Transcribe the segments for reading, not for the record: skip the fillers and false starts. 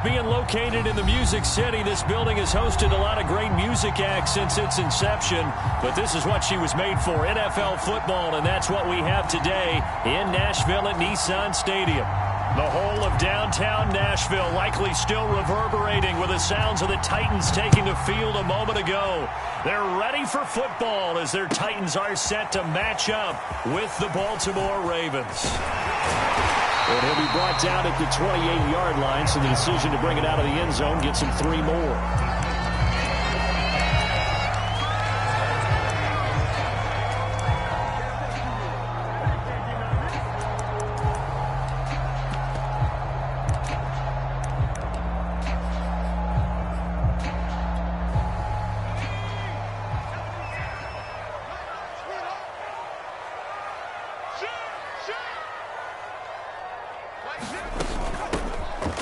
Being located in the Music City, this building has hosted a lot of great music acts since its inception. But this is what she was made for, NFL football, and that's what we have today in Nashville at Nissan Stadium. The whole of downtown Nashville likely still reverberating with the sounds of the Titans taking the field a moment ago. They're ready for football as their Titans are set to match up with the Baltimore Ravens. And he'll be brought down at the 28-yard line, so the decision to bring it out of the end zone gets him 3 more.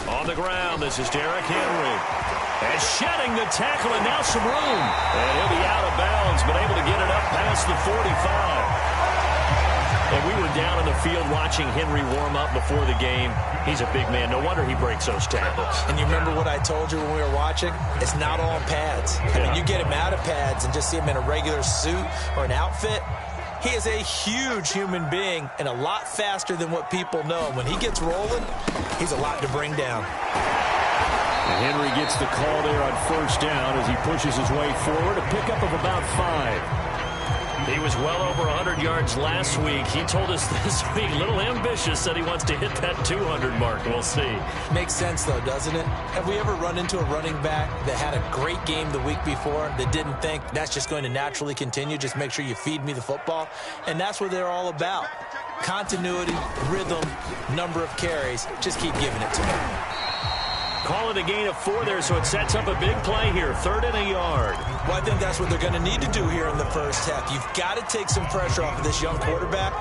On the ground, this is Derrick Henry. And shedding the tackle, and now some room. And he'll be out of bounds, but able to get it up past the 45. And we were down in the field watching Henry warm up before the game. He's a big man. No wonder he breaks those tackles. And you remember what I told you when we were watching? It's not all pads. I mean, you get him out of pads and just see him in a regular suit or an outfit. He is a huge human being and a lot faster than what people know. When he gets rolling, he's a lot to bring down. And Henry gets the call there on first down as he pushes his way forward. A pickup of about 5. He was well over 100 yards last week. He told us this week, a little ambitious, said he wants to hit that 200 mark. We'll see. Makes sense, though, doesn't it? Have we ever run into a running back that had a great game the week before that didn't think that's just going to naturally continue? Just make sure you feed me the football. And that's what they're all about. Continuity, rhythm, number of carries. Just keep giving it to me. Call it a gain of 4 there, so it sets up a big play here. 3rd and a yard. Well, I think that's what they're going to need to do here in the first half. You've got to take some pressure off of this young quarterback,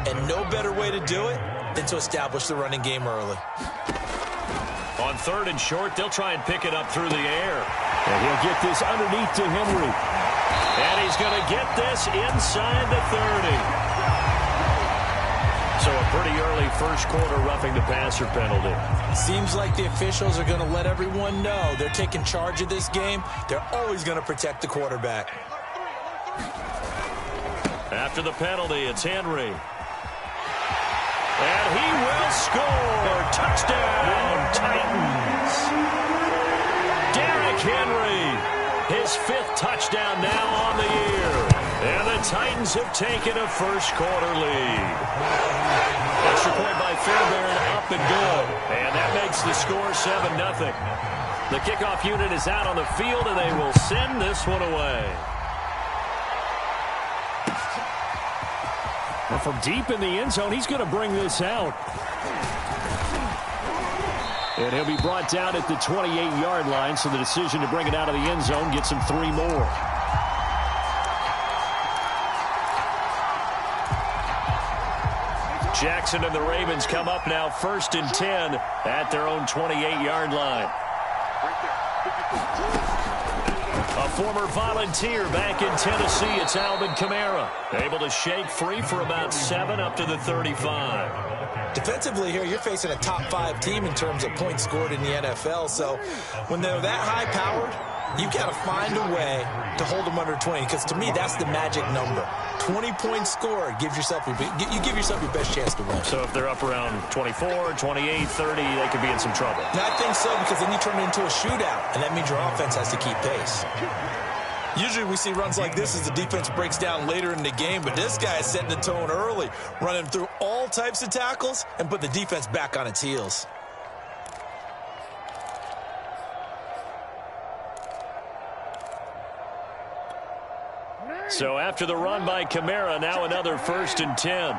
and no better way to do it than to establish the running game early. On 3rd and short, they'll try and pick it up through the air. And he'll get this underneath to Henry. And he's going to get this inside the 30. So a pretty early first quarter roughing the passer penalty. Seems like the officials are going to let everyone know they're taking charge of this game. They're always going to protect the quarterback. After the penalty, it's Henry. And he will score. Touchdown, Titans. Derrick Henry, his 5th touchdown now on the year. And the Titans have taken a first quarter lead. Extra point by Fairbairn, up and good. And that makes the score 7-0. The kickoff unit is out on the field, and they will send this one away. Well, from deep in the end zone, he's going to bring this out. And he'll be brought down at the 28-yard line, so the decision to bring it out of the end zone gets him 3 more. Jackson and the Ravens come up now 1st and 10 at their own 28-yard line. A former Volunteer back in Tennessee, it's Alvin Kamara. Able to shake free for about 7 up to the 35. Defensively here, you're facing a top 5 team in terms of points scored in the NFL. So when they're that high-powered, you've got to find a way to hold them under 20, because to me, that's the magic number. 20 points scored, you give yourself your best chance to win. So if they're up around 24, 28, 30, they could be in some trouble. And I think so, because then you turn it into a shootout, and that means your offense has to keep pace. Usually we see runs like this as the defense breaks down later in the game, but this guy is setting the tone early, running through all types of tackles and put the defense back on its heels. So after the run by Kamara, now another 1st and 10.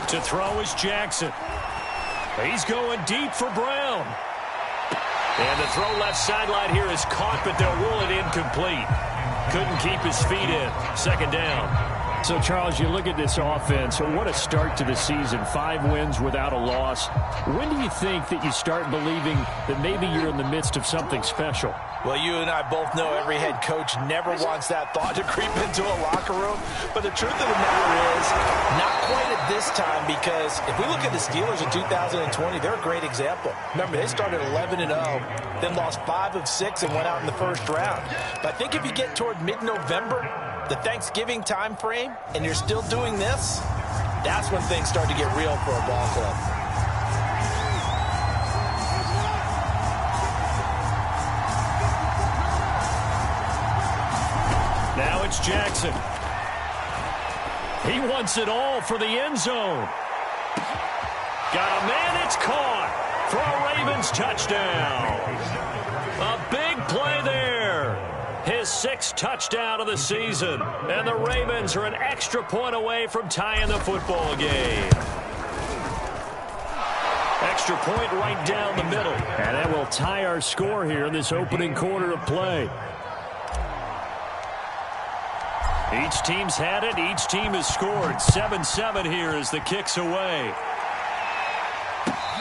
To throw is Jackson. He's going deep for Brown. And the throw left sideline here is caught, but they'll rule it incomplete. Couldn't keep his feet in. 2nd down. So, Charles, you look at this offense, what a start to the season. 5 wins without a loss. When do you think that you start believing that maybe you're in the midst of something special? Well, you and I both know every head coach never wants that thought to creep into a locker room. But the truth of the matter is, not quite at this time, because if we look at the Steelers in 2020, they're a great example. Remember, they started 11-0, then lost 5 of 6 and went out in the first round. But I think if you get toward mid-November, the Thanksgiving time frame, and you're still doing this, that's when things start to get real for a ball club. Now it's Jackson. He wants it all for the end zone. Got a man, it's caught for a Ravens touchdown. A big play there. His 6th touchdown of the season. And the Ravens are an extra point away from tying the football game. Extra point right down the middle. And that will tie our score here in this opening quarter of play. Each team's had it. Each team has scored. 7-7 here as the kick's away.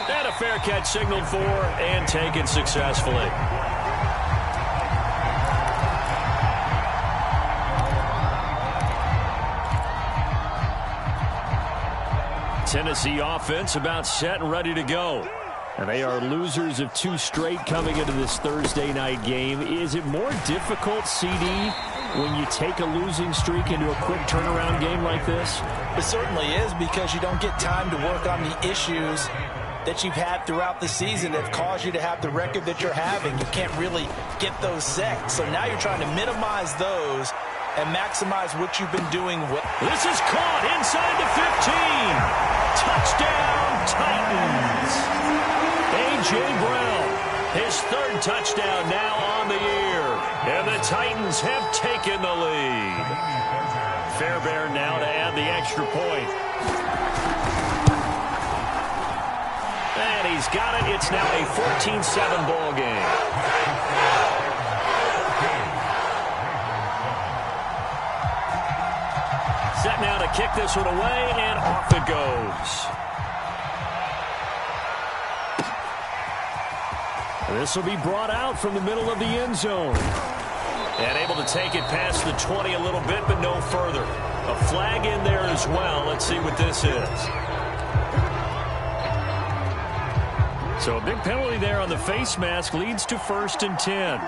And a fair catch signaled for and taken successfully. Tennessee offense about set and ready to go. And they are losers of 2 straight coming into this Thursday night game. Is it more difficult, CD, when you take a losing streak into a quick turnaround game like this? It certainly is, because you don't get time to work on the issues that you've had throughout the season that have caused you to have the record that you're having. You can't really get those set. So now you're trying to minimize those and maximize what you've been doing well. This is caught inside the 15. Touchdown, Titans. A.J. Brown, his 3rd touchdown now on the year. And the Titans have taken the lead. Fairbairn now to add the extra point. And he's got it. It's now a 14-7 ball game. Set now to kick this one away, and off it goes. This will be brought out from the middle of the end zone. And able to take it past the 20 a little bit, but no further. A flag in there as well. Let's see what this is. So a big penalty there on the face mask leads to 1st and 10.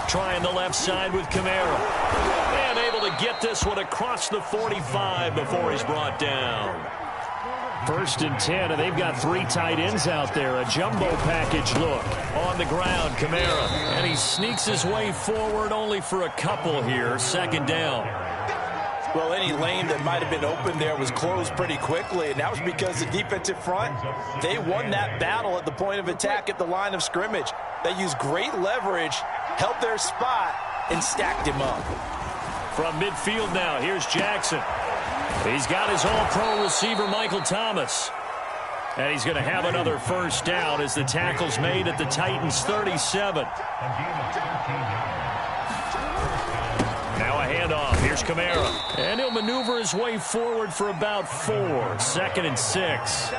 Trying the left side with Kamara. And able to get this one across the 45 before he's brought down. 1st and 10, and they've got 3 tight ends out there. A jumbo package look. On the ground, Kamara. And he sneaks his way forward only for a couple here. 2nd down. Well, any lane that might have been open there was closed pretty quickly, and that was because the defensive front, they won that battle at the point of attack at the line of scrimmage. They used great leverage, held their spot, and stacked him up. From midfield now, here's Jackson. He's got his all-pro receiver, Michael Thomas. And he's going to have another 1st down as the tackle's made at the Titans' 37. Now a handoff. Here's Kamara. And he'll maneuver his way forward for about 4. 2nd and 6.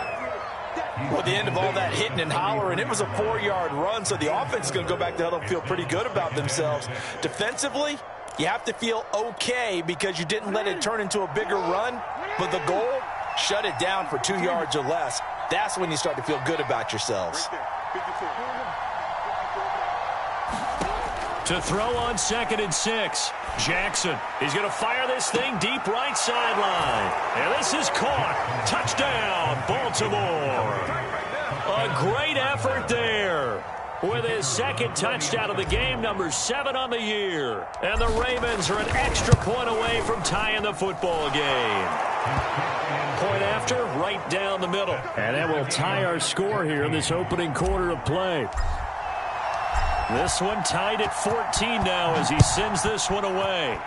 Well, at the end of all that hitting and hollering, it was a 4-yard run, so the offense is going to go back to huddle and feel pretty good about themselves. Defensively, you have to feel okay because you didn't let it turn into a bigger run, but the goal, shut it down for 2 yards or less. That's when you start to feel good about yourselves. To throw on 2nd and 6. Jackson. He's going to fire this thing deep right sideline. And this is caught. Touchdown, Baltimore. A great effort there. With his 2nd touchdown of the game, number 7 on the year. And the Ravens are an extra point away from tying the football game. Point after, right down the middle. And that will tie our score here in this opening quarter of play. This one tied at 14 now as he sends this one away.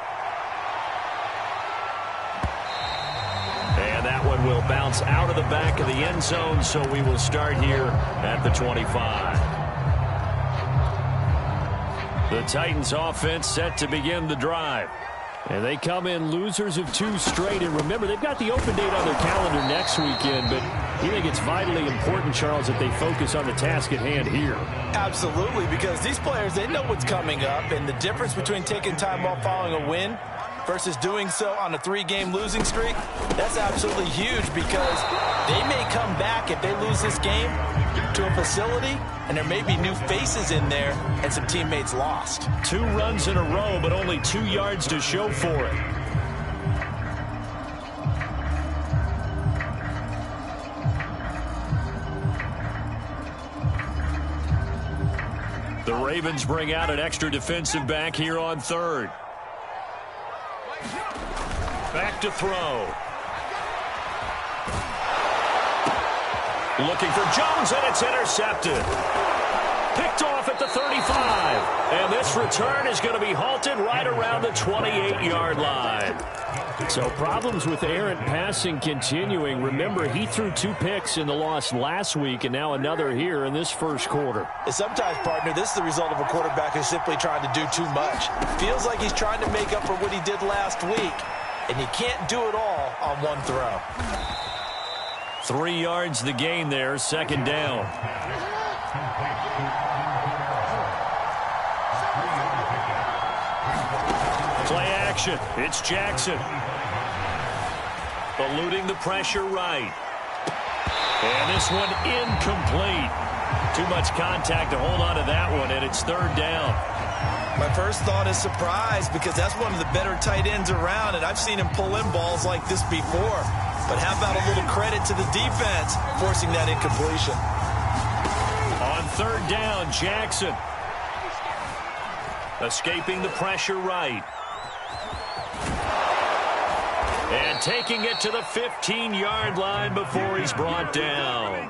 And that one will bounce out of the back of the end zone, so we will start here at the 25. The Titans offense set to begin the drive. And they come in losers of 2 straight. And remember, they've got the open date on their calendar next weekend. But you think it's vitally important, Charles, that they focus on the task at hand here? Absolutely, because these players, they know what's coming up. And the difference between taking time off following a win versus doing so on a 3-game losing streak, that's absolutely huge, because they may come back if they lose this game to a facility, and there may be new faces in there and some teammates lost. 2 runs in a row, but only 2 yards to show for it. The Ravens bring out an extra defensive back here on 3rd. Back to throw. Looking for Jones, and it's intercepted. Picked off at the 35. And this return is going to be halted right around the 28-yard line. So problems with errant passing continuing. Remember, he threw 2 picks in the loss last week, and now another here in this first quarter. And sometimes, partner, this is the result of a quarterback who's simply trying to do too much. Feels like he's trying to make up for what he did last week, and you can't do it all on one throw. 3 yards the gain there, 2nd down. Play action. It's Jackson. Eluding the pressure right. And this one incomplete. Too much contact to hold on to that one, and it's 3rd down. My first thought is surprise, because that's one of the better tight ends around, and I've seen him pull in balls like this before. But how about a little credit to the defense forcing that incompletion? On 3rd down, Jackson. Escaping the pressure right. And taking it to the 15-yard line before he's brought down.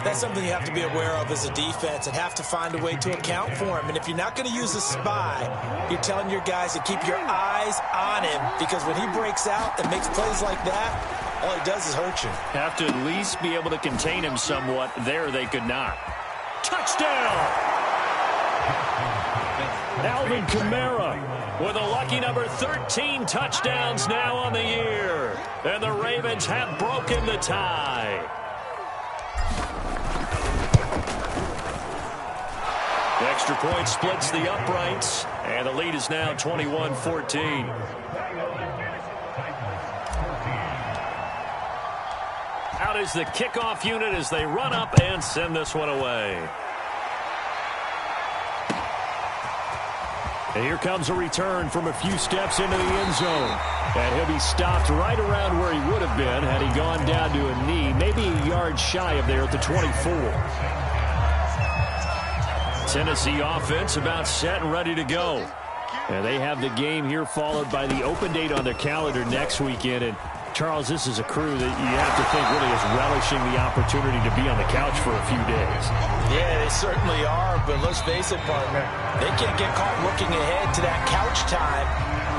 That's something you have to be aware of as a defense and have to find a way to account for him. And if you're not going to use a spy, you're telling your guys to keep your eyes on him, because when he breaks out and makes plays like that, all he does is hurt you. Have to at least be able to contain him somewhat. There they could not. Touchdown! Alvin Kamara with a lucky number 13 touchdowns now on the year. And the Ravens have broken the tie. The extra point splits the uprights, and the lead is now 21-14. Out is the kickoff unit as they run up and send this one away. And here comes a return from a few steps into the end zone. And he'll be stopped right around where he would have been had he gone down to a knee, maybe a yard shy of there at the 24. Tennessee offense about set and ready to go. And they have the game here followed by the open date on their calendar next weekend. And Charles, this is a crew that you have to think really is relishing the opportunity to be on the couch for a few days. Yeah, they certainly are, but let's face it, partner, they can't get caught looking ahead to that couch time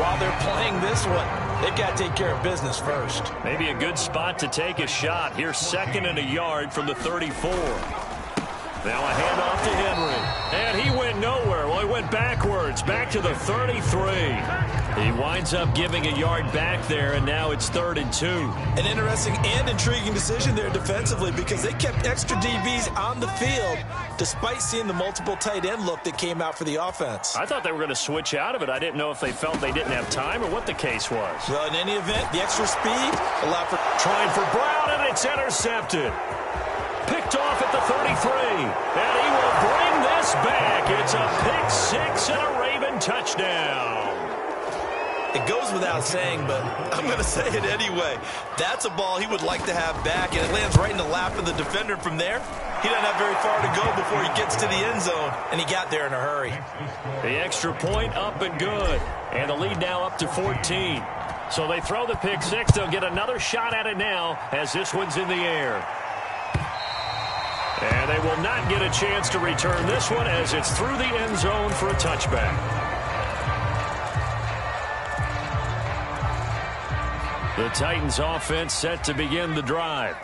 while they're playing this one. They've got to take care of business first. Maybe a good spot to take a shot. Here's 2nd and a yard from the 34. Now a handoff to Henry. And he went nowhere. Well, he went backwards, back to the 33. He winds up giving a yard back there, and now it's 3rd and 2. An interesting and intriguing decision there defensively, because they kept extra DBs on the field despite seeing the multiple tight end look that came out for the offense. I thought they were going to switch out of it. I didn't know if they felt they didn't have time or what the case was. Well, in any event, the extra speed allowed for... Trying for Brown, and it's intercepted. Picked off at the 33, and he will bring this back. It's a pick-6 and a Raven touchdown. It goes without saying, but I'm going to say it anyway. That's a ball he would like to have back, and it lands right in the lap of the defender from there. He doesn't have very far to go before he gets to the end zone, and he got there in a hurry. The extra point up and good, and the lead now up to 14. So they throw the pick-6. They'll get another shot at it now as this one's in the air. And they will not get a chance to return this one as it's through the end zone for a touchback. The Titans offense set to begin the drive.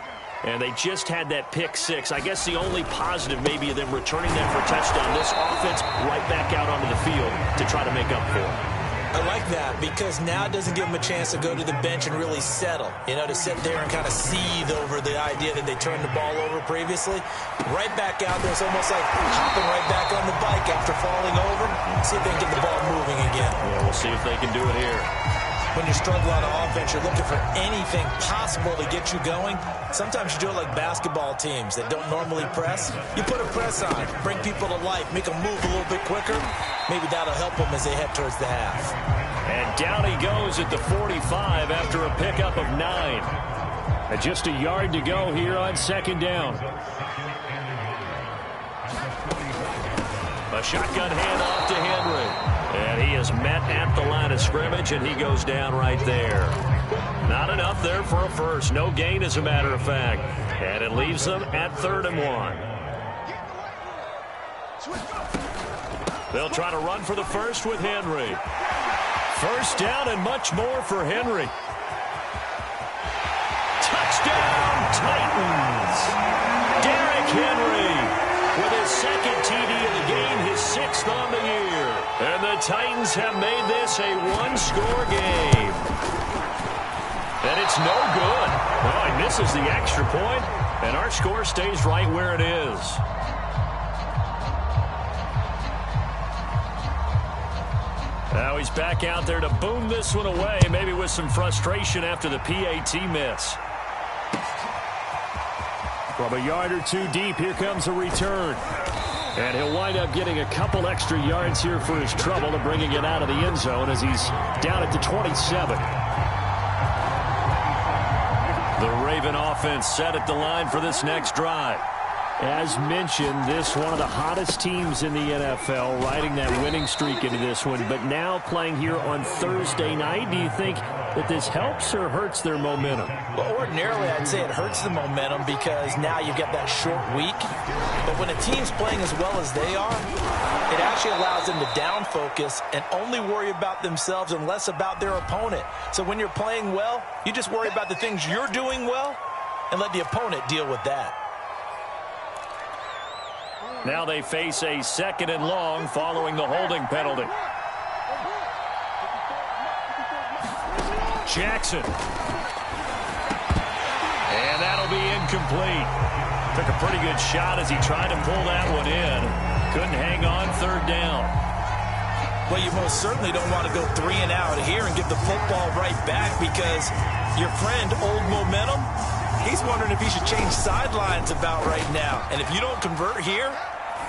and they just had that pick six. I guess the only positive maybe of them returning that for a touchdown. This offense right back out onto the field to try to make up for it. I like that because now it doesn't give them a chance to go to the bench and really settle, to sit there and kind of seethe over the idea that they turned the ball over previously. Right back out there, it's almost like hopping right back on the bike after falling over. See if they can get the ball moving again. Yeah, we'll see if they can do it here. When you struggle on offense, you're looking for anything possible to get you going. Sometimes you do it like basketball teams that don't normally press. You put a press on, bring people to life, make them move a little bit quicker. Maybe that'll help them as they head towards the half. And down he goes at the 45 after a pickup of 9. And just a yard to go here on second down. A shotgun handoff to Henry. And he is met at the line of scrimmage, and he goes down right there. Not enough there for a first. No gain, as a matter of fact. And it leaves them at 3rd and 1. They'll try to run for the first with Henry. First down and much more for Henry. Touchdown, Titans. Derrick Henry with his second TD of the game, his 6th on the year. And the Titans have made this a one-score game. And it's no good. Well, he misses the extra point, and our score stays right where it is. Now he's back out there to boom this one away, maybe with some frustration after the PAT miss. From a yard or two deep, here comes a return. And he'll wind up getting a couple extra yards here for his trouble and bringing it out of the end zone as he's down at the 27. The Raven offense set at the line for this next drive. As mentioned, this one of the hottest teams in the NFL, riding that winning streak into this one, but now playing here on Thursday night. Do you think that this helps or hurts their momentum? Well, ordinarily, I'd say it hurts the momentum because now you've got that short week. But when a team's playing as well as they are, it actually allows them to down focus and only worry about themselves and less about their opponent. So when you're playing well, you just worry about the things you're doing well and let the opponent deal with that. Now they face a 2nd and long following the holding penalty. Jackson. And that'll be incomplete. Took a pretty good shot as he tried to pull that one in. Couldn't hang on 3rd down. Well, you most certainly don't want to go 3 and out here and give the football right back because your friend, Old Momentum, he's wondering if he should change sidelines about right now. And if you don't convert here,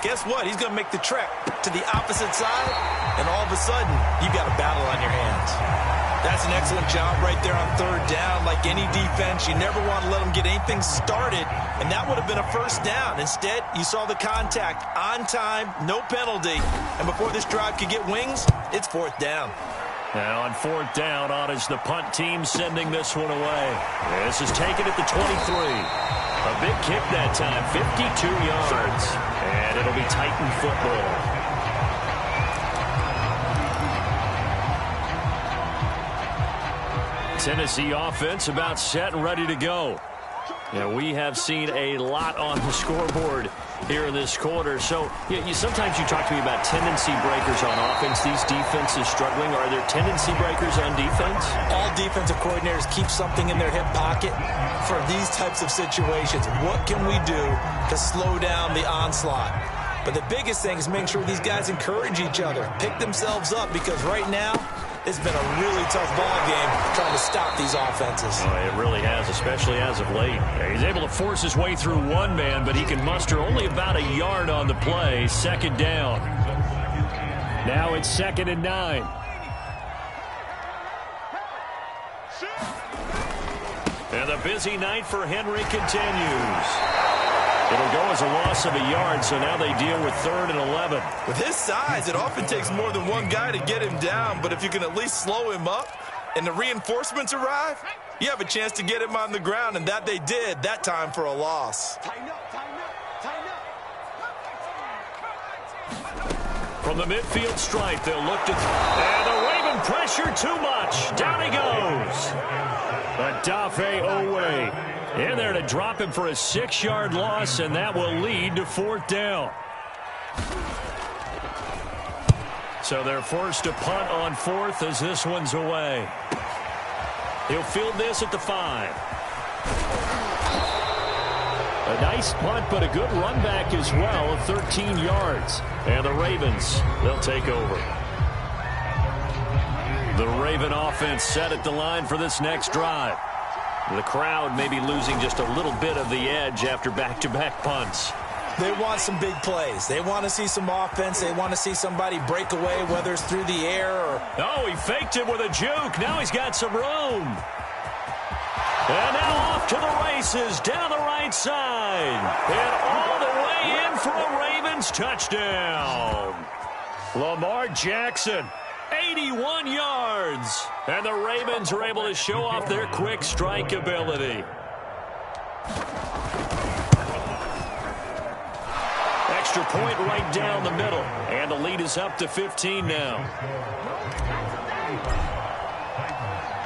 guess what? He's going to make the trek to the opposite side, and all of a sudden, you've got a battle on your hands. That's an excellent job right there on 3rd down. Like any defense, you never want to let them get anything started, and that would have been a first down. Instead, you saw the contact on time, no penalty, and before this drive could get wings, it's 4th down. Now on 4th down, on is the punt team sending this one away. This is taken at the 23. A big kick that time, 52 yards. And it'll be Titan football. Tennessee offense about set and ready to go. Yeah, we have seen a lot on the scoreboard here in this quarter. So sometimes you talk to me about tendency breakers on offense. These defenses struggling. Are there tendency breakers on defense? All defensive coordinators keep something in their hip pocket for these types of situations. What can we do to slow down the onslaught? But the biggest thing is making sure these guys encourage each other, pick themselves up, because right now it's been a really tough ball game trying to stop these offenses. Oh, it really has, especially as of late. He's able to force his way through one man, but he can muster only about a yard on the play. 2nd down. Now it's 2nd and 9. And the busy night for Henry continues. It'll go as a loss of a yard, so now they deal with 3rd and 11. With his size, it often takes more than one guy to get him down, but if you can at least slow him up and the reinforcements arrive, you have a chance to get him on the ground, and that they did, that time for a loss. From the midfield stripe, they'll look to... And the Raven pressure too much. Down he goes. Adafe Owe in there to drop him for a 6-yard loss, and that will lead to 4th down. So they're forced to punt on 4th as this one's away. He'll field this at the 5. A nice punt, but a good run back as well of 13 yards. And the Ravens, they'll take over. The Raven offense set at the line for this next drive. The crowd may be losing just a little bit of the edge after back-to-back punts. They want some big plays. They want to see some offense. They want to see somebody break away, whether it's through the air or... Oh, he faked it with a juke. Now he's got some room. And now off to the races down the right side. And all the way in for a Ravens touchdown. Lamar Jackson, 81 yards. And the Ravens are able to show off their quick strike ability. Extra point right down the middle. And the lead is up to 15 now.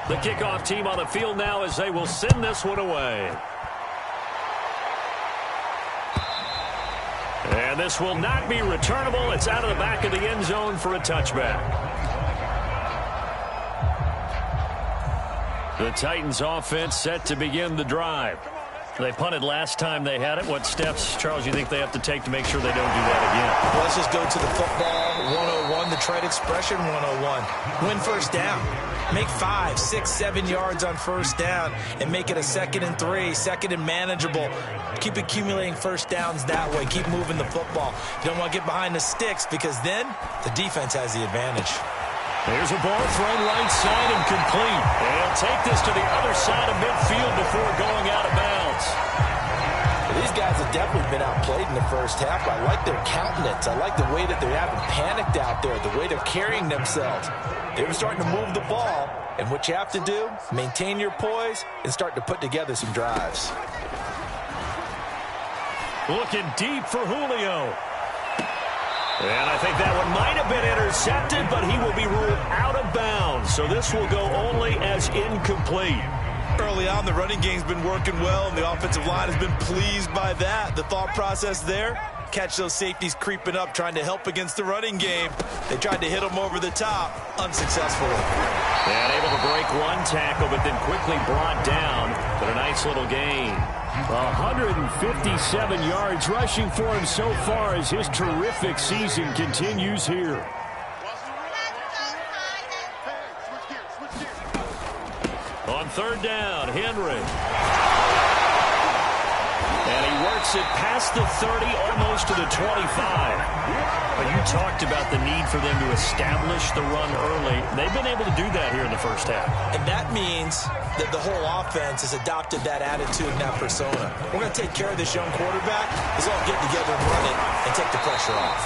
The kickoff team on the field now as they will send this one away. And this will not be returnable. It's out of the back of the end zone for a touchback. The Titans offense set to begin the drive. They punted last time they had it. What steps, Charles, you think they have to take to make sure they don't do that again? Well, let's just go to the football 101, the trade expression 101. Win first down. Make 5, 6, 7 yards on first down and make it a 2nd and 3, 2nd and manageable. Keep accumulating first downs that way. Keep moving the football. You don't want to get behind the sticks because then the defense has the advantage. There's a ball thrown right side and complete. They'll take this to the other side of midfield before going out of bounds. These guys have definitely been outplayed in the first half. I like their countenance. I like the way that they haven't panicked out there, the way they're carrying themselves. They're starting to move the ball, and what you have to do, maintain your poise and start to put together some drives. Looking deep for Julio. And I think that one might have been intercepted, but he will be ruled out of bounds. So this will go only as incomplete. Early on, the running game's been working well, and the offensive line has been pleased by that. The thought process there, catch those safeties creeping up, trying to help against the running game. They tried to hit them over the top, unsuccessfully. And able to break one tackle, but then quickly brought down. But a nice little gain. 157 yards rushing for him so far as his terrific season continues here. On third down, Henry. And he works it past the 30, almost to the 25. But you talked about the need for them to establish the run early. They've been able to do that here in the first half. And that means that the whole offense has adopted that attitude and that persona. We're going to take care of this young quarterback. Let's all get together and run it and take the pressure off.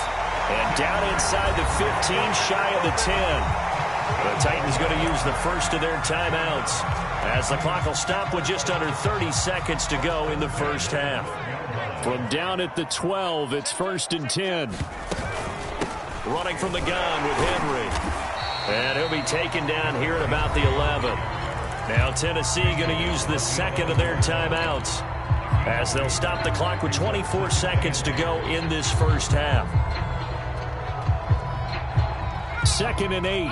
And down inside the 15, shy of the 10. The Titans going to use the first of their timeouts as the clock will stop with just under 30 seconds to go in the first half. From down at the 12, it's 1st and 10. Running from the gun with Henry. And he'll be taken down here at about the 11. Now Tennessee going to use the second of their timeouts as they'll stop the clock with 24 seconds to go in this first half. 2nd and 8.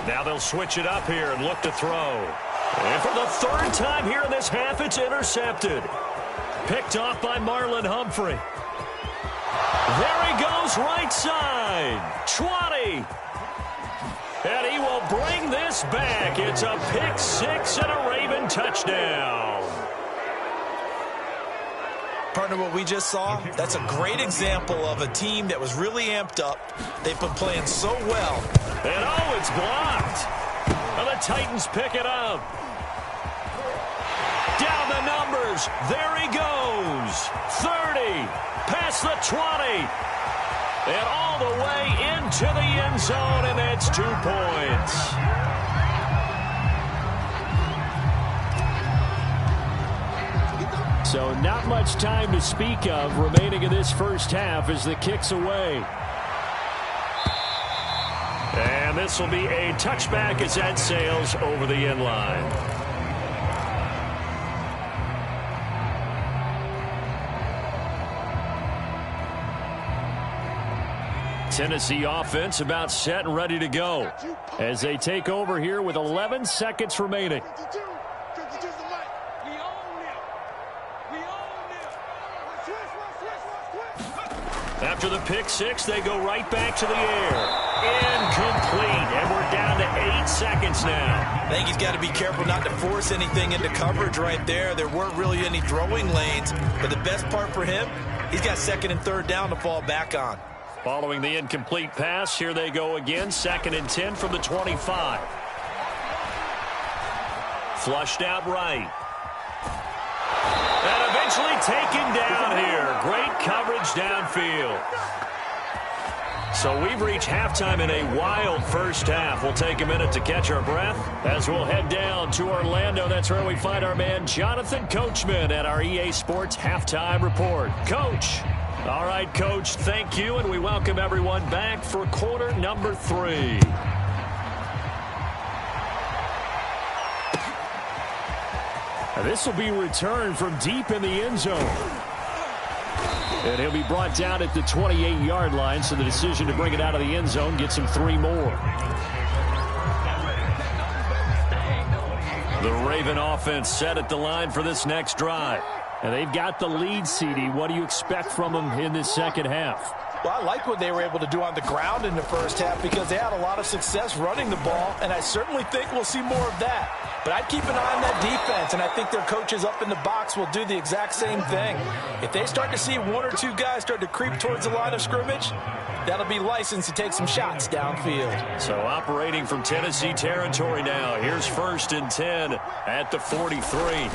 Now they'll switch it up here and look to throw. And for the third time here in this half, it's intercepted. Picked off by Marlon Humphrey. There he goes, right side. 20. And he will bring this back. It's a pick six and a Raven touchdown. Partner, what we just saw, that's a great example of a team that was really amped up. They've been playing so well. And oh, it's blocked. And the Titans pick it up. Down the numbers. There he goes. 30. Past the 20. And all the way into the end zone, and that's 2 points. So not much time to speak of remaining in this first half as the kick's away. And this will be a touchback as that sails over the end line. Tennessee offense about set and ready to go as they take over here with 11 seconds remaining. After the pick six, they go right back to the air. Incomplete, and we're down to 8 seconds now. I think he's got to be careful not to force anything into coverage right there. There weren't really any throwing lanes, but the best part for him, he's got second and third down to fall back on. Following the incomplete pass, here they go again, 2nd and 10 from the 25. Flushed out right. And eventually taken down here. Great coverage downfield. So we've reached halftime in a wild first half. We'll take a minute to catch our breath as we'll head down to Orlando. That's where we find our man Jonathan Coachman at our EA Sports Halftime Report. Coach. All right, Coach, thank you, and we welcome everyone back for quarter number 3. This will be returned from deep in the end zone. And he'll be brought down at the 28-yard line, so the decision to bring it out of the end zone gets him 3 more. The Raven offense set at the line for this next drive. And they've got the lead, CD. What do you expect from them in this second half? Well, I like what they were able to do on the ground in the first half because they had a lot of success running the ball, and I certainly think we'll see more of that. But I'd keep an eye on that defense, and I think their coaches up in the box will do the exact same thing. If they start to see 1 or 2 guys start to creep towards the line of scrimmage, that'll be licensed to take some shots downfield. So operating from Tennessee territory now. Here's 1st and 10 at the 43.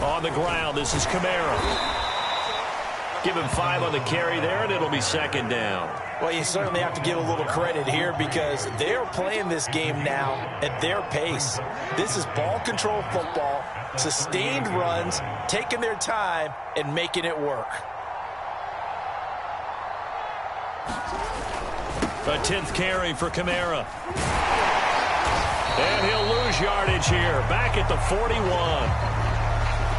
On the ground, this is Kamara. Give him 5 on the carry there, and it'll be 2nd down. Well, you certainly have to give a little credit here because they're playing this game now at their pace. This is ball control football, sustained runs, taking their time, and making it work. A 10th carry for Kamara. And he'll lose yardage here, back at the 41.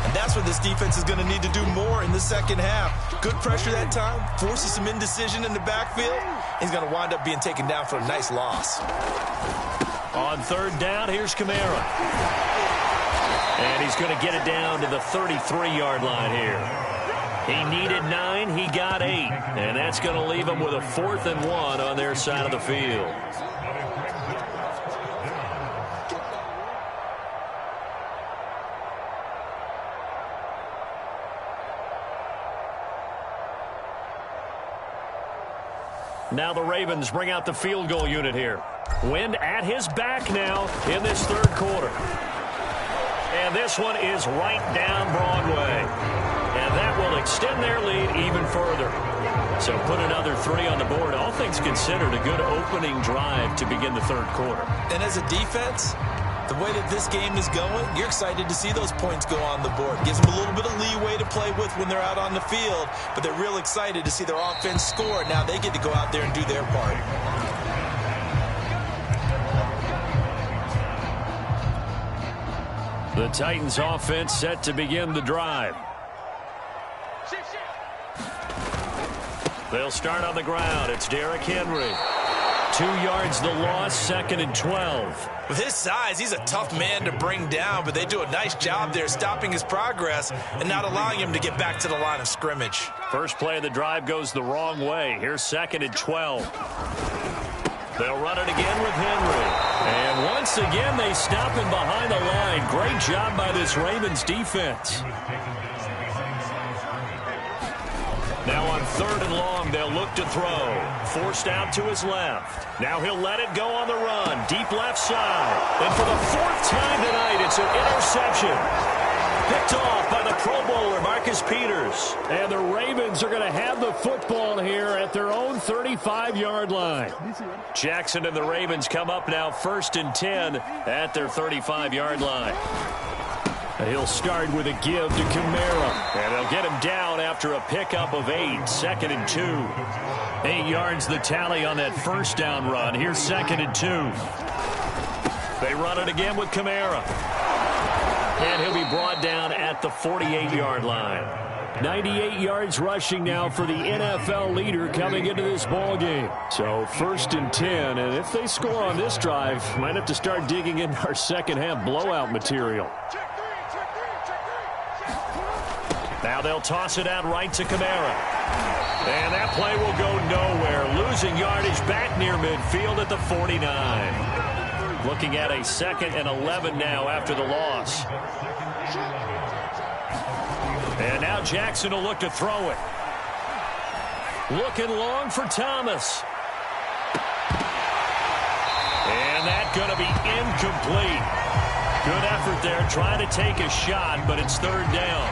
And that's what this defense is going to need to do more in the second half. Good pressure that time, forces some indecision in the backfield. He's going to wind up being taken down for a nice loss. On 3rd down, here's Kamara. And he's going to get it down to the 33-yard line here. He needed 9, he got 8. And that's going to leave him with a 4th and 1 on their side of the field. Now the Ravens bring out the field goal unit here. Wind at his back now in this 3rd quarter. And this one is right down Broadway. And that will extend their lead even further. So put another 3 on the board. All things considered, a good opening drive to begin the 3rd quarter. And as a defense, the way that this game is going, you're excited to see those points go on the board. Gives them a little bit of leeway to play with when they're out on the field, but they're real excited to see their offense score. Now they get to go out there and do their part. The Titans offense set to begin the drive. They'll start on the ground. It's Derrick Henry. 2 yards the loss, 2nd and 12. With his size, he's a tough man to bring down, but they do a nice job there stopping his progress and not allowing him to get back to the line of scrimmage. First play of the drive goes the wrong way. Here's 2nd and 12. They'll run it again with Henry. And once again, they stop him behind the line. Great job by this Ravens defense. Now on 3rd and long, they'll look to throw. Forced out to his left. Now he'll let it go on the run. Deep left side. And for the 4th time tonight, it's an interception. Picked off by the Pro Bowler, Marcus Peters. And the Ravens are going to have the football here at their own 35-yard line. Jackson and the Ravens come up now 1st and 10 at their 35-yard line. He'll start with a give to Kamara. And they'll get him down after a pickup of 8. 2nd and 2. 8 yards the tally on that first down run. Here's 2nd and 2. They run it again with Kamara. And he'll be brought down at the 48-yard line. 98 yards rushing now for the NFL leader coming into this ball game. So 1st and 10, and if they score on this drive, might have to start digging in our second half blowout material. Now they'll toss it out right to Kamara. And that play will go nowhere. Losing yardage back near midfield at the 49. Looking at a 2nd and 11 now after the loss. And now Jackson will look to throw it. Looking long for Thomas. And that's going to be incomplete. Good effort there, trying to take a shot, but it's 3rd down.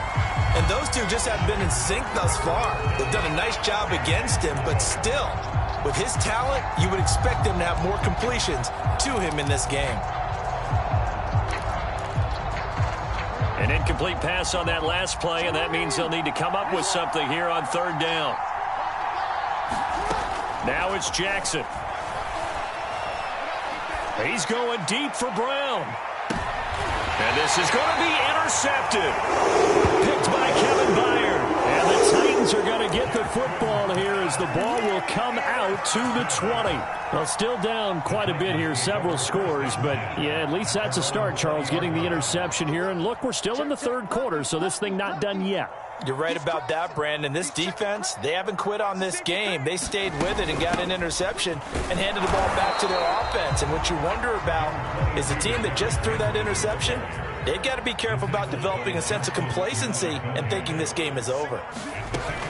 And those two just have been in sync thus far. They've done a nice job against him, but still, with his talent, you would expect him to have more completions to him in this game. An incomplete pass on that last play, and that means they'll need to come up with something here on 3rd down. Now it's Jackson. He's going deep for Brown. And this is going to be intercepted. Picked by Kevin Byard. And the Titans are going to get the football here as the ball will come out to the 20. Well, still down quite a bit here, several scores. But, yeah, at least that's a start, Charles, getting the interception here. And, look, we're still in the 3rd quarter, so this thing not done yet. You're right about that, Brandon. This defense, they haven't quit on this game. They stayed with it and got an interception and handed the ball back to their offense. And what you wonder about is the team that just threw that interception, they've got to be careful about developing a sense of complacency and thinking this game is over.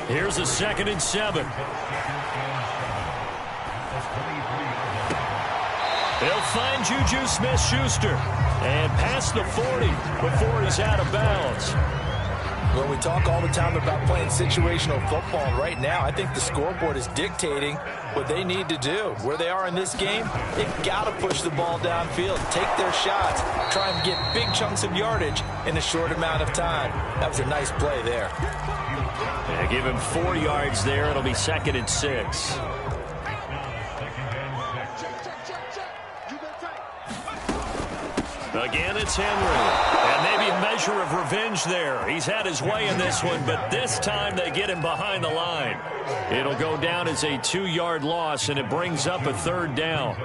Here's a 2nd and 7. They'll find Juju Smith-Schuster and pass the 40 before he's out of bounds. Well, we talk all the time about playing situational football. Right now, I think the scoreboard is dictating what they need to do. Where they are in this game, they've got to push the ball downfield, take their shots, try and get big chunks of yardage in a short amount of time. That was a nice play there. Yeah, give him 4 yards there. It'll be 2nd and 6. Again, it's Henry. And maybe a measure of revenge there. He's had his way in this one, but this time they get him behind the line. It'll go down as a 2-yard loss, and it brings up a 3rd down.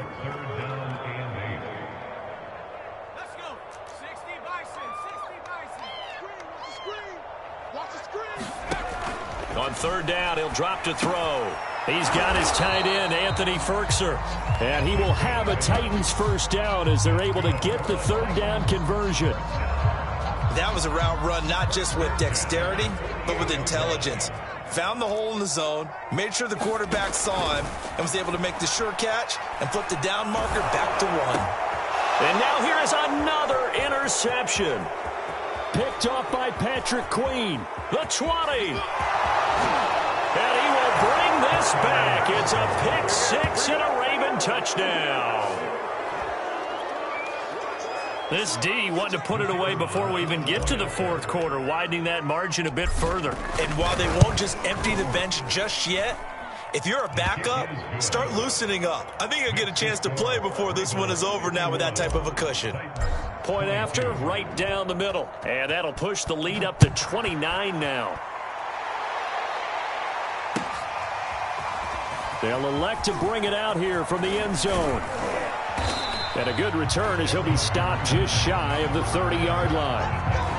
Let's go. 60 Bison. 60 Bison. Watch the screen. On 3rd down, he'll drop to throw. He's got his tight end, Anthony Ferkser. And he will have a Titans 1st down as they're able to get the 3rd down conversion. That was a route run not just with dexterity, but with intelligence. Found the hole in the zone, made sure the quarterback saw him, and was able to make the sure catch and flip the down marker back to 1. And now here is another interception. Picked off by Patrick Queen. The 20. And he will bring this back. It's a pick 6 and a Raven touchdown. This D wanting to put it away before we even get to the 4th quarter, widening that margin a bit further. And while they won't just empty the bench just yet, if you're a backup, start loosening up. I think you'll get a chance to play before this one is over now with that type of a cushion. Point after, right down the middle. And that'll push the lead up to 29 now. They'll elect to bring it out here from the end zone. And a good return as he'll be stopped just shy of the 30-yard line.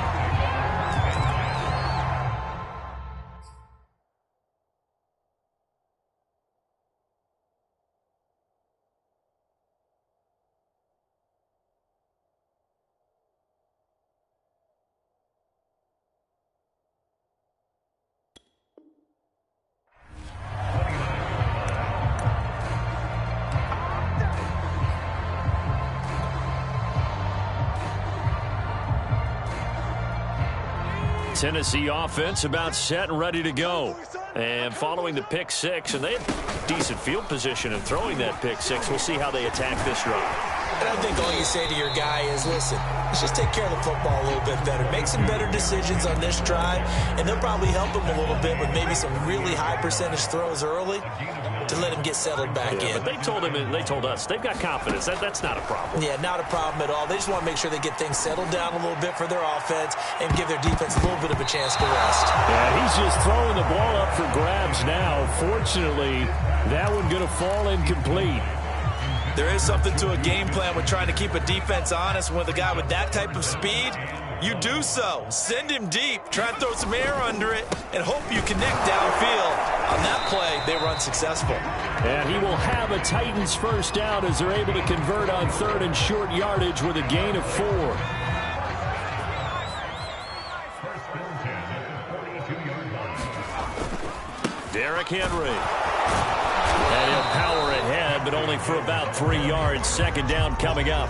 Tennessee offense about set and ready to go. And following the pick 6, and they have decent field position in throwing that pick 6. We'll see how they attack this drive. And I think all you say to your guy is, listen, let's just take care of the football a little bit better. Make some better decisions on this drive, and they'll probably help him a little bit with maybe some really high percentage throws early to let him get settled back in. But they told us, they've got confidence. That's not a problem. Yeah, not a problem at all. They just want to make sure they get things settled down a little bit for their offense and give their defense a little bit of a chance to rest. Yeah, he's just throwing the ball up for grabs now. Fortunately, that one going to fall incomplete. There is something to a game plan with trying to keep a defense honest. With a guy with that type of speed, you do so. Send him deep, try and throw some air under it, and hope you connect downfield. On that play, they were unsuccessful. And he will have a Titans first down as they're able to convert on 3rd and short yardage with a gain of 4. Derrick Henry. And he'll power ahead, but only for about 3 yards. 2nd down coming up.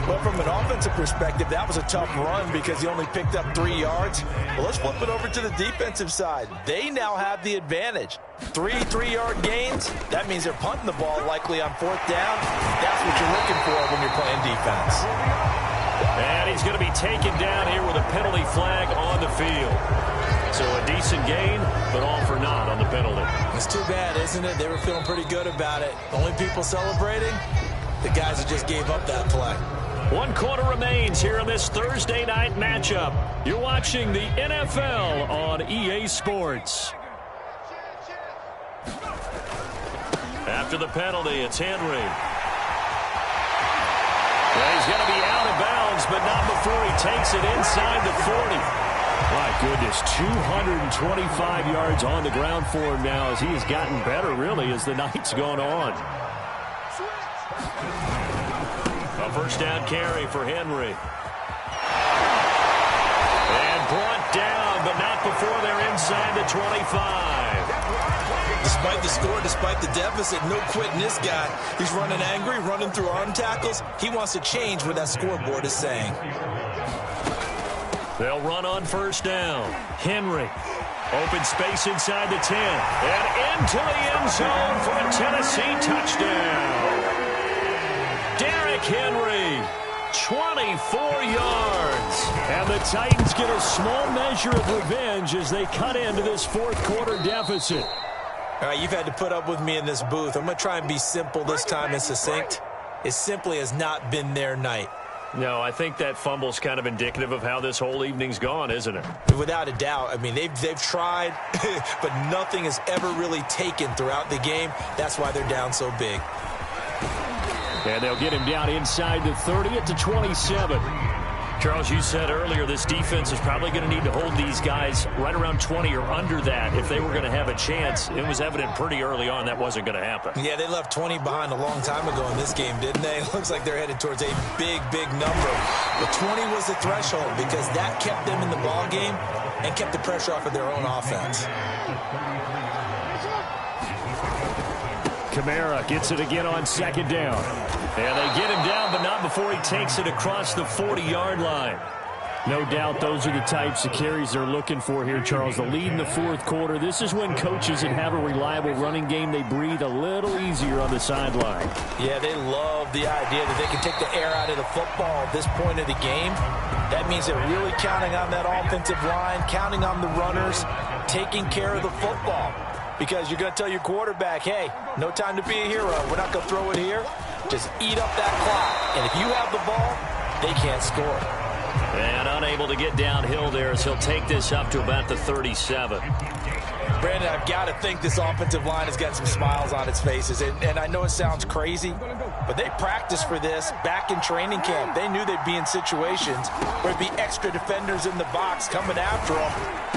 But from an offensive perspective, that was a tough run because he only picked up 3 yards. Well, let's flip it over to the defensive side. They now have the advantage. 3 3-yard gains. That means they're punting the ball likely on 4th down. That's what you're looking for when you're playing defense. And he's going to be taken down here with a penalty flag on the field. So a decent gain, but all for naught on the penalty. It's too bad, isn't it? They were feeling pretty good about it. The only people celebrating, the guys that just gave up that play. 1 quarter remains here in this Thursday night matchup. You're watching the NFL on EA Sports. After the penalty, it's Henry. Well, he's going to be out of bounds, but not before he takes it inside the 40. My goodness, 225 yards on the ground for him now as he has gotten better, really, as the night's gone on. A first down carry for Henry. And brought down, but not before they're inside the 25. Despite the score, despite the deficit, no quitting this guy. He's running angry, running through arm tackles. He wants to change what that scoreboard is saying. They'll run on first down. Henry. Open space inside the 10. And into the end zone for a Tennessee touchdown. Derrick Henry, 24 yards. And the Titans get a small measure of revenge as they cut into this 4th quarter deficit. All right, you've had to put up with me in this booth. I'm going to try and be simple this time and succinct. It simply has not been their night. No, I think that fumble's kind of indicative of how this whole evening's gone, isn't it? Without a doubt. I mean, they've tried, but nothing has ever really taken throughout the game. That's why they're down so big. And they'll get him down inside the 30 at the 27. Charles, you said earlier this defense is probably going to need to hold these guys right around 20 or under that if they were going to have a chance. It was evident pretty early on that wasn't going to happen. Yeah, they left 20 behind a long time ago in this game, didn't they? It looks like they're headed towards a big, big number. But 20 was the threshold because that kept them in the ball game and kept the pressure off of their own offense. Kamara gets it again on 2nd down. And they get him down, but not before he takes it across the 40-yard line. No doubt those are the types of carries they're looking for here, Charles. The lead in the 4th quarter. This is when coaches that have a reliable running game, they breathe a little easier on the sideline. Yeah, they love the idea that they can take the air out of the football at this point of the game. That means they're really counting on that offensive line, counting on the runners, taking care of the football. Because you're going to tell your quarterback, hey, no time to be a hero. We're not going to throw it here. Just eat up that clock. And if you have the ball, they can't score. And unable to get downhill there as he'll take this up to about the 37. Brandon, I've got to think this offensive line has got some smiles on its faces. And I know it sounds crazy, but they practiced for this back in training camp. They knew they'd be in situations where there'd be extra defenders in the box coming after them,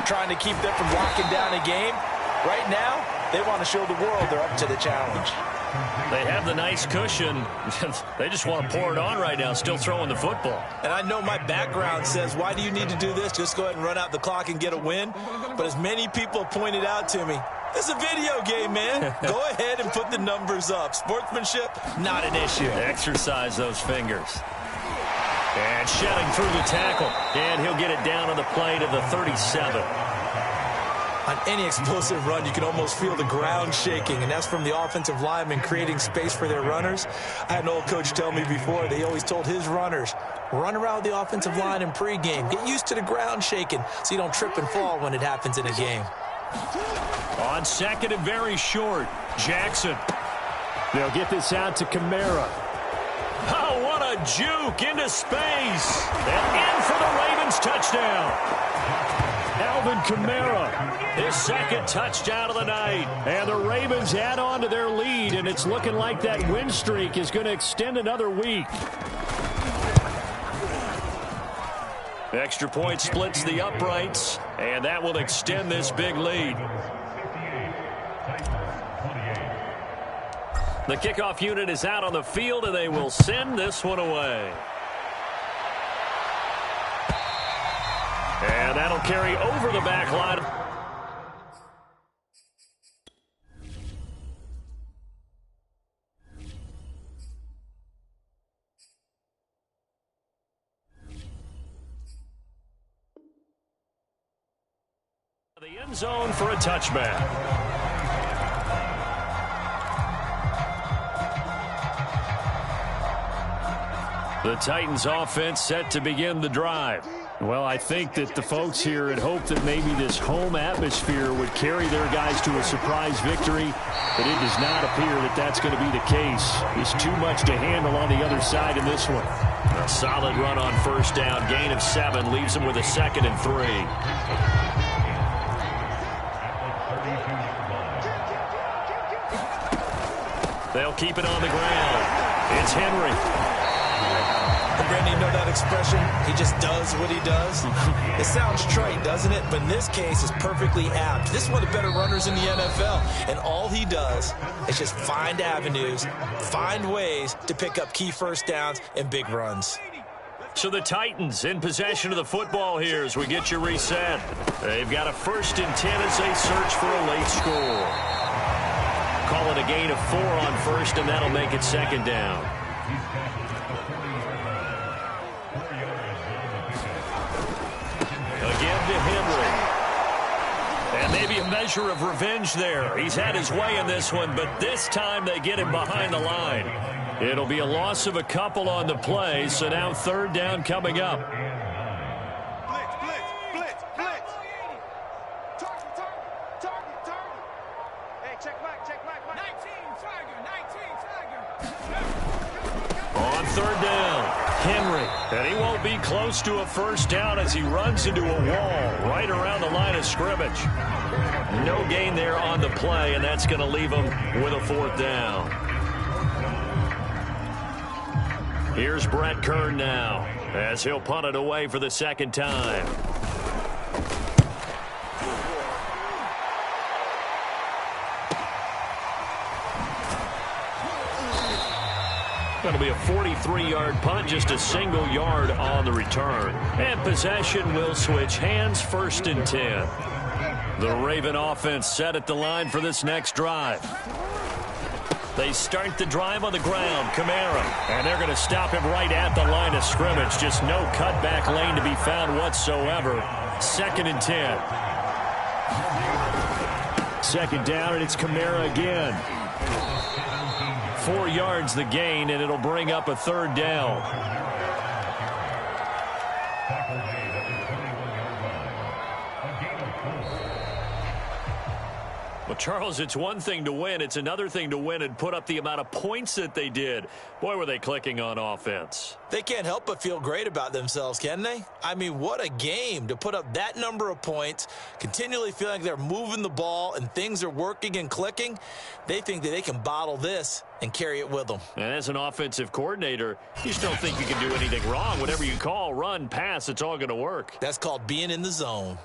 trying to keep them from locking down a game. Right now, they want to show the world they're up to the challenge. They have the nice cushion. They just want to pour it on right now, still throwing the football. And I know my background says, why do you need to do this? Just go ahead and run out the clock and get a win. But as many people pointed out to me, this is a video game, man. Go ahead and put the numbers up. Sportsmanship, not an issue. Exercise those fingers. And shedding through the tackle. And he'll get it down on the play to the 37. On any explosive run, you can almost feel the ground shaking, and that's from the offensive linemen creating space for their runners. I had an old coach tell me before, they always told his runners, run around the offensive line in pregame. Get used to the ground shaking so you don't trip and fall when it happens in a game. On second and very short, Jackson. They'll get this out to Kamara. Oh, what a juke into space. And in for the Ravens touchdown. Alvin Kamara, his second touchdown of the night. And the Ravens add on to their lead, and it's looking like that win streak is going to extend another week. Extra point splits the uprights, and that will extend this big lead. The kickoff unit is out on the field, and they will send this one away. And that'll carry over the back line. The end zone for a touchback. The Titans offense set to begin the drive. Well, I think that the folks here had hoped that maybe this home atmosphere would carry their guys to a surprise victory, but it does not appear that that's going to be the case. There's too much to handle on the other side in this one. A solid run on first down, gain of 7, leaves them with a 2nd and 3. They'll keep it on the ground. It's Henry. Randy, you know that expression? He just does what he does. It sounds trite, doesn't it? But in this case, it's perfectly apt. This is one of the better runners in the NFL, and all he does is just find avenues, find ways to pick up key first downs and big runs. So the Titans in possession of the football here as we get you reset. They've got a 1st and 10 as they search for a late score. Call it a gain of 4 on first, and that'll make it 2nd down. Again to Henry. And maybe a measure of revenge there. He's had his way in this one, but this time they get him behind the line. It'll be a loss of a couple on the play, so now 3rd down coming up. Blitz, blitz, blitz, blitz. Target. Hey, check back. 19, Tiger. On 3rd down, Henry. And he won't be close to a first down as he runs into a wall right around the line of scrimmage. No gain there on the play, and that's going to leave him with a 4th down. Here's Brett Kern now as he'll punt it away for the 2nd time. Going to be a 43-yard punt, just a single yard on the return. And possession will switch hands, 1st and 10. The Raven offense set at the line for this next drive. They start the drive on the ground, Kamara. And they're going to stop him right at the line of scrimmage. Just no cutback lane to be found whatsoever. 2nd and 10. 2nd down, and it's Kamara again. 4 yards the gain, and it'll bring up a 3rd down. Well, Charles, it's one thing to win. It's another thing to win and put up the amount of points that they did. Boy, were they clicking on offense. They can't help but feel great about themselves, can they? I mean, what a game to put up that number of points, continually feeling like they're moving the ball and things are working and clicking. They think that they can bottle this and carry it with them. And as an offensive coordinator, you just don't think you can do anything wrong. Whatever you call, run, pass, it's all going to work. That's called being in the zone.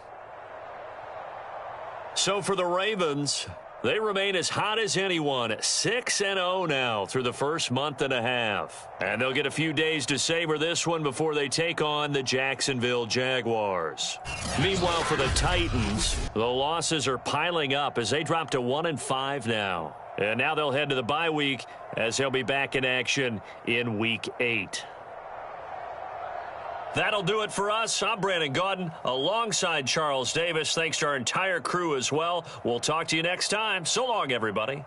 So for the Ravens, they remain as hot as anyone, 6-0 now through the first month and a half. And they'll get a few days to savor this one before they take on the Jacksonville Jaguars. Meanwhile, for the Titans, the losses are piling up as they drop to 1-5 now. And now they'll head to the bye week as they'll be back in action in Week 8. That'll do it for us. I'm Brandon Gaudin alongside Charles Davis. Thanks to our entire crew as well. We'll talk to you next time. So long, everybody.